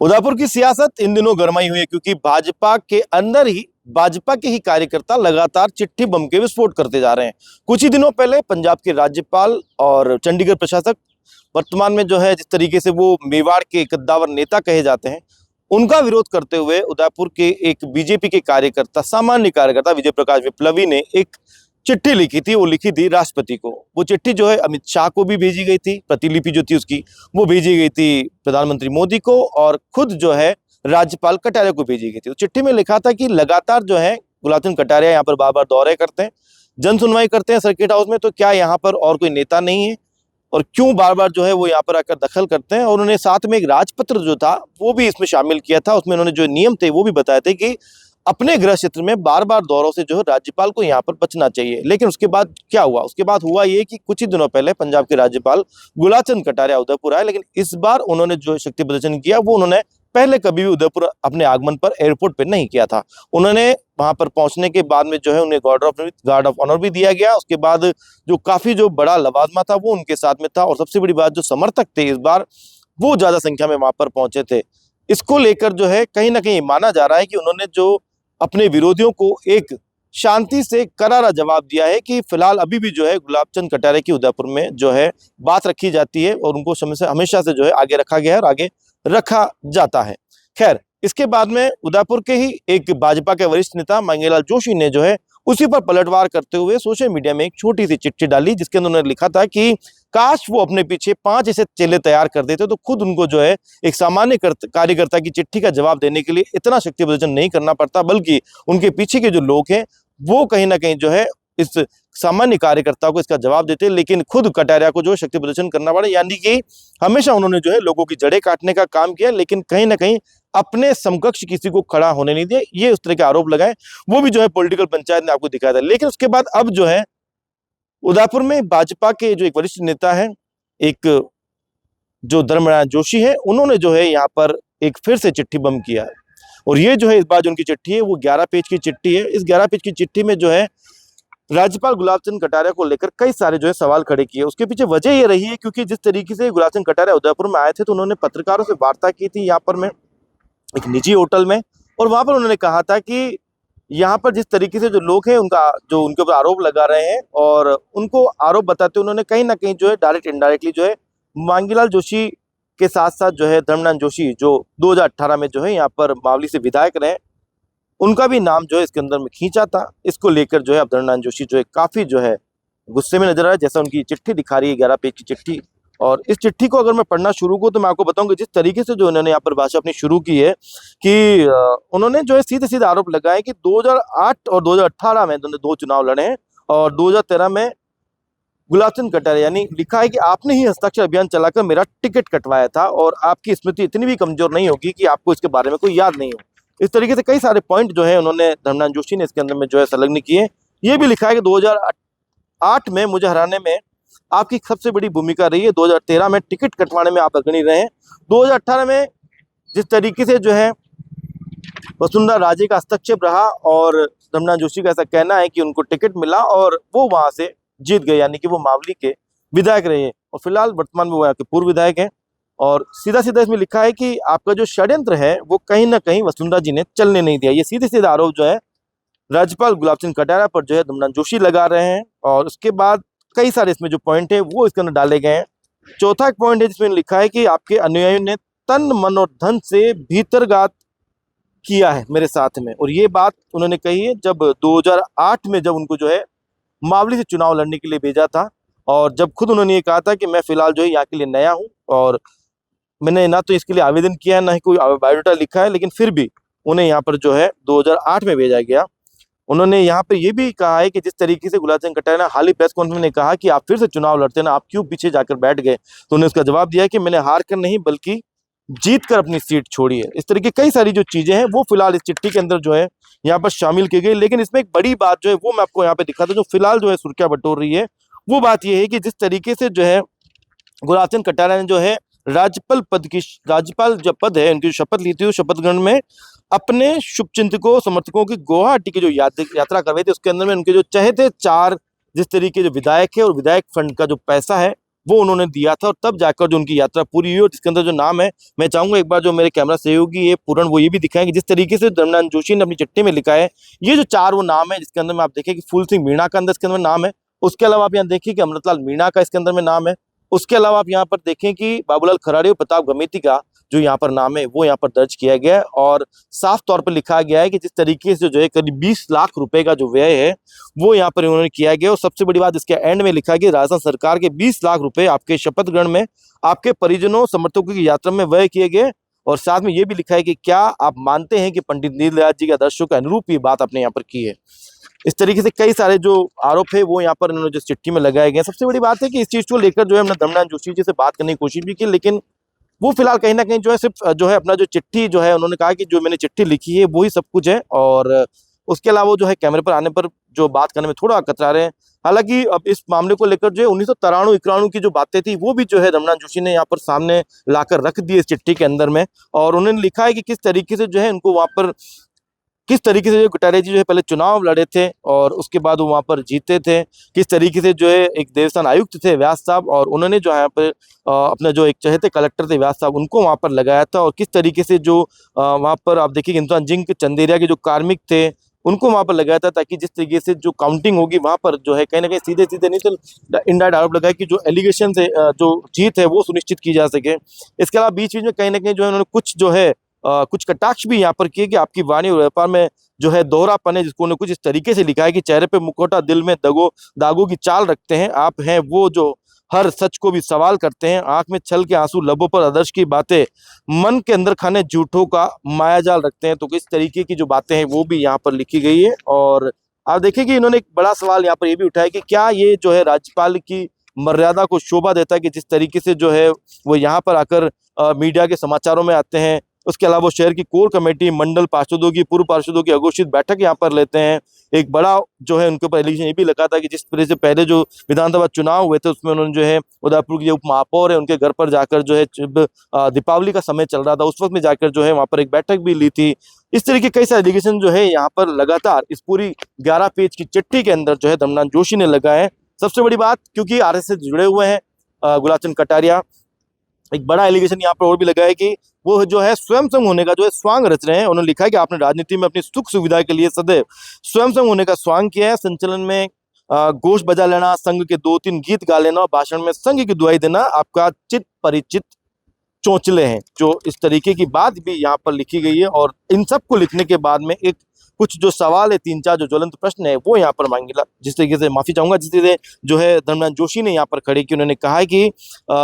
उदयपुर की सियासत इन दिनों गरमाई हुई है क्योंकि भाजपा के ही कार्यकर्ता लगातार चिट्ठी बम के विस्फोट करते जा रहे हैं। कुछ ही दिनों पहले पंजाब के राज्यपाल और चंडीगढ़ प्रशासक वर्तमान में जो है जिस तरीके से वो मेवाड़ के कद्दावर नेता कहे जाते हैं, उनका विरोध करते हुए उदयपुर के एक बीजेपी के कार्यकर्ता, सामान्य कार्यकर्ता विजय प्रकाश विप्लवी ने एक चिट्ठी लिखी थी। वो लिखी थी राष्ट्रपति को। वो चिट्ठी जो है अमित शाह को भी भेजी गई थी, प्रतिलिपि जो थी उसकी वो भेजी गई थी प्रधानमंत्री मोदी को, और खुद जो है राज्यपाल कटारिया को भेजी गई थी। उस चिट्ठी में लिखा था कि लगातार जो है गुलाब चंद कटारिया यहाँ पर बार बार दौरे करते हैं, जन सुनवाई करते हैं सर्किट हाउस में, तो क्या यहाँ पर और कोई नेता नहीं है और क्यों बार बार जो है वो यहाँ पर आकर दखल करते हैं। और उन्होंने साथ में एक राजपत्र जो था वो भी इसमें शामिल किया था। उसमें उन्होंने जो नियम थे वो भी बताए थे कि अपने गृह क्षेत्र में बार बार दौरों से जो है राज्यपाल को यहाँ पर बचना चाहिए। लेकिन उसके बाद क्या हुआ? उसके बाद हुआ ये कि कुछ ही दिनों पहले पंजाब के राज्यपाल गुलाब चंद कटारिया उदयपुर आए, लेकिन इस बार उन्होंने जो शक्ति प्रदर्शन किया वो उन्होंने पहले कभी भी उदयपुर अपने आगमन पर एयरपोर्ट पर नहीं किया था। उन्होंने वहां पर पहुंचने के बाद में जो है उन्हें गार्ड ऑफ ऑनर भी दिया गया। उसके बाद जो काफी जो बड़ा लवाजमा था वो उनके साथ में था, और सबसे बड़ी बात जो समर्थक थे इस बार वो ज्यादा संख्या में वहां पर पहुंचे थे। इसको लेकर जो है कहीं ना कहीं माना जा रहा है कि उन्होंने जो अपने विरोधियों को एक शांति से करारा जवाब दिया है कि फिलहाल अभी भी जो है गुलाब चंद कटारिया की उदयपुर में जो है बात रखी जाती है और उनको हमेशा से जो है आगे रखा गया है और आगे रखा जाता है। खैर, इसके बाद में उदयपुर के ही एक भाजपा के वरिष्ठ नेता मंगेलाल जोशी ने जो है उसी पर पलटवार करते हुए सोशल मीडिया में एक छोटी सी चिट्ठी डाली, जिसके अंदर उन्होंने लिखा था कि काश वो अपने पीछे 5 ऐसे चेले तैयार कर देते तो खुद उनको जो है एक सामान्य कार्यकर्ता की चिट्ठी का जवाब देने के लिए इतना शक्ति प्रदर्शन नहीं करना पड़ता, बल्कि उनके पीछे के जो लोग हैं वो कहीं ना कहीं जो है इस सामान्य कार्यकर्ता को इसका जवाब देते, लेकिन खुद कटारिया को जो शक्ति प्रदर्शन करना पड़ा। यानी कि हमेशा उन्होंने जो है लोगों की जड़ें काटने का काम किया, लेकिन कहीं ना कहीं अपने समकक्ष किसी को खड़ा होने नहीं दिया। ये उस तरह के आरोप लगाए, वो भी जो है पॉलिटिकल पंचायत ने आपको दिखाया था। लेकिन उसके बाद अब जो है उदयपुर में भाजपा के जो एक वरिष्ठ नेता है, एक जो धर्मनारायण जोशी है, उन्होंने जो है यहाँ पर एक फिर से चिट्ठी बम किया है। और ये जो है इस बार जो उनकी चिट्ठी है वो 11 पेज की चिट्ठी है। इस 11 पेज की चिट्ठी में जो है राज्यपाल गुलाब चंद कटारिया को लेकर कई सारे जो है सवाल खड़े किए। उसके पीछे वजह ये रही है क्योंकि जिस तरीके से गुलाब चंद कटारिया उदयपुर में आए थे तो उन्होंने पत्रकारों से वार्ता की थी यहाँ पर में एक निजी होटल में, और वहां पर उन्होंने कहा था कि यहाँ पर जिस तरीके से जो लोग हैं उनका जो उनके ऊपर आरोप लगा रहे हैं, और उनको आरोप बताते उन्होंने कहीं ना कहीं जो है डायरेक्ट इनडायरेक्टली जो है मंगीलाल जोशी के साथ साथ जो है धर्मनारायण जोशी जो 2018 में जो है यहाँ पर मावली से विधायक रहे, उनका भी नाम जो है इसके अंदर में खींचा था। इसको लेकर जो है अब धर्मनारायण जोशी जो है काफी जो है गुस्से में नजर आ रहा है, जैसा उनकी चिट्ठी दिखा रही है 11 पेज की चिट्ठी। और इस चिट्ठी को अगर मैं पढ़ना शुरू करूँ तो मैं आपको बताऊंगा जिस तरीके से जो उन्होंने यहाँ पर भाषा अपनी शुरू की है कि उन्होंने जो है सीधे सीधे आरोप लगाए कि 2008 और 2018 में उन्होंने 2 चुनाव लड़े हैं, और 2013 में गुलाब चंद कटारिया, यानी लिखा है कि आपने ही हस्ताक्षर अभियान चलाकर मेरा टिकट कटवाया था और आपकी स्मृति इतनी भी कमजोर नहीं होगी कि आपको इसके बारे में कोई याद नहीं हो। इस तरीके से कई सारे पॉइंट जो है उन्होंने धर्मनारायण जोशी ने इसके अंदर में जो है संलग्न किए। ये भी लिखा है कि 2008 में मुझे हराने में आपकी सबसे बड़ी भूमिका रही है, 2013 में टिकट कटवाने में आप अग्रणी रहे, 2018 में जिस तरीके से जो है वसुंधरा राजे का हस्तक्षेप रहा, और धर्मनारायण जोशी का ऐसा कहना है कि उनको टिकट मिला और वो वहां से जीत गए, यानी कि वो मावली के विधायक रहे और फिलहाल वर्तमान में वो यहाँ के पूर्व विधायक हैं। और सीधा सीधा इसमें लिखा है कि आपका जो षड्यंत्र है वो कहीं ना कहीं वसुंधरा जी ने चलने नहीं दिया। ये सीधे सीधे आरोप जो है राज्यपाल गुलाब चंद कटारिया पर जो है धर्मनारायण जोशी लगा रहे हैं। और उसके बाद कई सारे इसमें जो पॉइंट है वो इसके अंदर डाले गए हैं। चौथा एक पॉइंट है जिसमें लिखा है कि आपके अनुयायियों ने तन मन और धन से भीतरघात किया है मेरे साथ में, और ये बात उन्होंने कही है जब 2008 में जब उनको जो है मावली से चुनाव लड़ने के लिए भेजा था, और जब खुद उन्होंने ये कहा था कि मैं फिलहाल जो है यहाँ के लिए नया हूँ और मैंने ना तो इसके लिए आवेदन किया है ना ही कोई बायोडाटा लिखा है, लेकिन फिर भी उन्हें यहाँ पर जो है 2008 में भेजा गया। उन्होंने यहाँ पर यह भी कहा है कि जिस तरीके से गुलाब चंद कटारिया ने हाल ही प्रेस कॉन्फ्रेंस में कहा कि आप फिर से चुनाव लड़ते ना, आप क्यों पीछे जाकर बैठ गए, तो उन्होंने उसका जवाब दिया कि मैंने हार कर नहीं बल्कि जीत कर अपनी सीट छोड़ी है। इस तरीके कई सारी जो चीजें हैं वो फिलहाल इस चिट्ठी के अंदर जो है यहाँ पर शामिल की गई। लेकिन इसमें एक बड़ी बात जो है वो मैं आपको यहाँ पे दिखाता हूँ जो फिलहाल जो है सुर्खियां बटोर रही है, वो बात यह है कि जिस तरीके से जो है गुलाब चंद कटारिया ने जो है राज्यपाल जब पद है उनकी शपथ ली थी, शपथ ग्रहण में अपने शुभचिंतकों समर्थकों की गुवाहाटी की जो यात्रा करवाई थी उसके अंदर में उनके जो चहेते 4 जिस तरीके जो विधायक है और विधायक फंड का जो पैसा है वो उन्होंने दिया था, और तब जाकर जो उनकी यात्रा पूरी हुई, और जिसके अंदर जो नाम है, मैं चाहूंगा एक बार जो मेरे कैमरा सहयोगी है पूर्ण वो ये भी दिखाएं कि जिस तरीके से धर्मनाथ जोशी ने अपनी चिट्ठी में लिखा है, ये जो 4 वो नाम है जिसके अंदर में आप देखें कि फूल सिंह मीणा का अंदर इसके अंदर नाम है, उसके अलावा आप यहाँ देखिए कि अमृतलाल मीणा का इसके अंदर में नाम है, उसके अलावा आप यहाँ पर देखें कि बाबूलाल खराड़ी और प्रताप गमेती का जो यहाँ पर नाम है वो यहाँ पर दर्ज किया गया है, और साफ तौर पर लिखा गया है कि जिस तरीके से जो है करीब 20 लाख रुपए का जो व्यय है वो यहाँ पर उन्होंने किया गया। और सबसे बड़ी बात इसके एंड में लिखा है कि राजस्थान सरकार के 20 लाख रुपए आपके शपथ ग्रहण में आपके परिजनों समर्थकों की यात्रा में व्यय किए गए, और साथ में ये भी लिखा है कि क्या आप मानते हैं कि पंडित दीनदयाल जी के आदर्शों के अनुरूप ये बात आपने यहाँ पर की है। इस तरीके से कई सारे जो आरोप है वो यहाँ पर इन्होंने जो चिट्ठी में लगाए गए। सबसे बड़ी बात है कि इस चीज को लेकर जो है हमने धर्मनाथ जोशी जी से बात करने की कोशिश भी की, लेकिन वो फिलहाल कहीं ना कहीं जो है सिर्फ जो है अपना जो चिट्ठी जो है उन्होंने कहा कि जो मैंने चिट्ठी लिखी है वो ही सब कुछ है, और उसके अलावा जो है कैमरे पर आने पर जो बात करने में थोड़ा कतरा रहे हैं। हालांकि अब इस मामले को लेकर जो है 1993-91 की जो बातें थी वो भी जो है धर्मनाथ जोशी ने यहाँ पर सामने लाकर रख दी इस चिट्ठी के अंदर में, और उन्होंने लिखा है कि किस तरीके से जो है उनको वहाँ पर किस तरीके से जो कटारिया जी जो है पहले चुनाव लड़े थे और उसके बाद वो वहाँ पर जीते थे, किस तरीके से जो है एक देवस्थान आयुक्त थे व्यास साहब, और उन्होंने जो है यहाँ पर अपना जो एक चहेते कलेक्टर थे व्यास साहब उनको वहाँ पर लगाया था, और किस तरीके से जो वहाँ पर आप देखिए हिंदुस्तान जिंक चंदेरिया के जो कार्मिक थे उनको वहाँ पर लगाया था, ताकि जिस तरीके से जो काउंटिंग होगी वहाँ पर जो है कहीं ना कहीं सीधे सीधे नहीं तो इनडायरेक्ट आरोप लगाया कि जो एलिगेशन से जो जीत है वो सुनिश्चित की जा सके। इसके अलावा बीच बीच में कहीं ना कहीं जो है उन्होंने कुछ जो है कुछ कटाक्ष भी यहाँ पर किए कि आपकी वाणी और व्यापार में जो है दोहरापन है, जिसको उन्होंने कुछ इस तरीके से लिखा है कि चेहरे पे मुखौटा दिल में दागों की चाल रखते हैं, आप हैं वो जो हर सच को भी सवाल करते हैं, आंख में छल के आंसू, लबों पर आदर्श की बातें, मन के अंदर खाने झूठों का मायाजाल रखते हैं। तो किस तरीके की जो बातें हैं वो भी यहाँ पर लिखी गई है। और आप देखिए कि इन्होंने एक बड़ा सवाल यहाँ पर ये भी उठाया कि क्या ये जो है राज्यपाल की मर्यादा को शोभा देता है कि जिस तरीके से जो है वो यहाँ पर आकर मीडिया के समाचारों में आते हैं। उसके अलावा वो शहर की कोर कमेटी, मंडल पार्षदों की, पूर्व पार्षदों की अघोषित बैठक यहाँ पर लेते हैं। एक बड़ा जो है उनके ऊपर एलिगेशन ये भी लगा था कि जिस तरह से पहले जो विधानसभा चुनाव हुए थे उसमें उन्होंने जो है उदयपुर की उप महापौर है उनके घर पर जाकर जो है दीपावली का समय चल रहा था उस वक्त में जाकर जो है वहाँ पर एक बैठक भी ली थी। इस तरीके कई सारे एलिगेशन जो है यहाँ पर लगातार इस पूरी 11 पेज की चिट्ठी के अंदर जो है धर्मनाथ जोशी ने लगाए हैं। सबसे बड़ी बात क्योंकि आरएसएस से जुड़े हुए हैं गुलाब चंद कटारिया, एक बड़ा एलिगेशन यहाँ पर और भी लगा है कि वो जो है स्वयं संघ होने का जो है स्वांग रच रहे हैं। उन्होंने लिखा है कि आपने राजनीति में अपनी सुख सुविधा के लिए सदैव स्वयं संघ होने का स्वांग किया है। संचलन में गोश बजा लेना, संघ के 2-3 गीत गा लेना और भाषण में संघ की दुआई देना आपका चित परिचित चौंचले हैं। जो इस तरीके की बात भी यहाँ पर लिखी गई है, और इन सब को लिखने के बाद में एक कुछ जो सवाल है 3-4 जो ज्वलंत प्रश्न है वो यहाँ पर मांगे। जिस तरीके से माफी चाहूंगा जिस तरीके से जो है धर्मनाथ जोशी ने यहाँ पर खड़े की, उन्होंने कहा है कि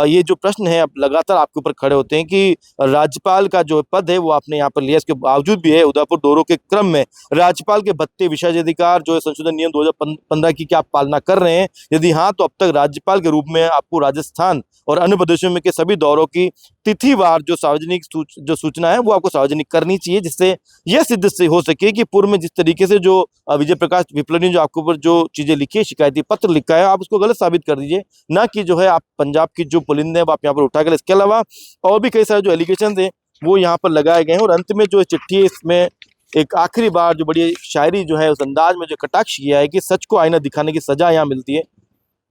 ये जो प्रश्न है अब लगातार आपके ऊपर खड़े होते हैं कि राज्यपाल का जो पद है वो आपने यहाँ पर लिया, इसके बावजूद भी है उदयपुर दौरों के क्रम में राज्यपाल के भत्ते विशेषाधिकार जो है संशोधन नियम 2015 की क्या आप पालना कर रहे हैं? यदि हाँ तो अब तक राज्यपाल के रूप में आपको राजस्थान और अन्य प्रदेशों में के सभी दौरों की तिथिवार जो सार्वजनिक जो सूचना है वो आपको सार्वजनिक करनी चाहिए, जिससे यह सिद्ध से हो सके कि पूर्व में जिस तरीके से जो विजय प्रकाश विप्लवी ने जो आपके ऊपर जो चीजें लिखी है, शिकायती पत्र लिखा है, आप उसको गलत साबित कर दीजिए, ना कि जो है आप पंजाब की जो पुलिंद है वो आप यहाँ पर उठा कर। इसके अलावा और भी कई सारे जो एलिगेशन है वो यहाँ पर लगाए गए हैं, और अंत में जो चिट्ठी है इसमें एक आखिरी बार जो बड़ी शायरी जो है उस अंदाज में जो कटाक्ष किया है कि सच को आईना दिखाने की सजा यहाँ मिलती है,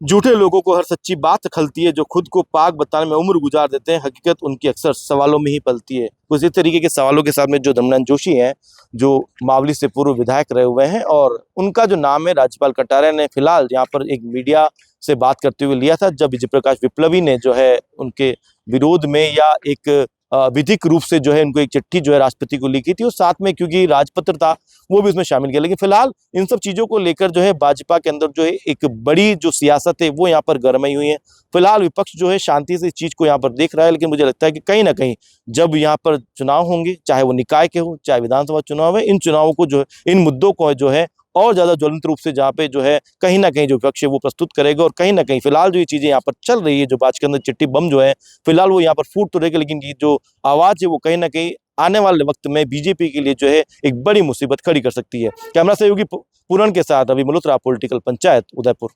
झूठे लोगों को हर सच्ची बात खलती है, जो खुद को पाक बताने में उम्र गुजार देते हैं, हकीकत उनकी अक्सर सवालों में ही पलती है। कुछ इस तरीके के सवालों के साथ में जो धर्मनाथ जोशी हैं जो मावली से पूर्व विधायक रहे हुए हैं, और उनका जो नाम है राज्यपाल कटारिया ने फिलहाल यहाँ पर एक मीडिया से बात करते हुए लिया था जब विजय प्रकाश विप्लवी ने जो है उनके विरोध में या एक विधिक रूप से जो है उनको एक चिट्ठी जो है राष्ट्रपति को लिखी थी, और साथ में क्योंकि राजपत्र था वो भी उसमें शामिल किया। लेकिन फिलहाल इन सब चीजों को लेकर जो है भाजपा के अंदर जो है एक बड़ी जो सियासत है वो यहाँ पर गरमाई हुई है। फिलहाल विपक्ष जो है शांति से इस चीज को यहाँ पर देख रहा है, लेकिन मुझे लगता है कि कहीं ना कहीं जब यहाँ पर चुनाव होंगे, चाहे वो निकाय के हो चाहे विधानसभा चुनाव है, इन चुनावों को जो है इन मुद्दों को जो है और ज्यादा ज्वलंत रूप से जहाँ पे जो है कहीं ना कहीं जो विपक्ष है वो प्रस्तुत करेगा, और कहीं ना कहीं फिलहाल जो ये चीजें यहाँ पर चल रही है, जो बात के अंदर चिट्ठी बम जो है फिलहाल वो यहाँ पर फूट तो रहेगा, लेकिन ये जो आवाज है वो कहीं ना कहीं आने वाले वक्त में बीजेपी के लिए जो है एक बड़ी मुसीबत खड़ी कर सकती है। कैमरा सहयोगी पूरण के साथ अभी मल्होत्रा, पॉलिटिकल पंचायत, उदयपुर।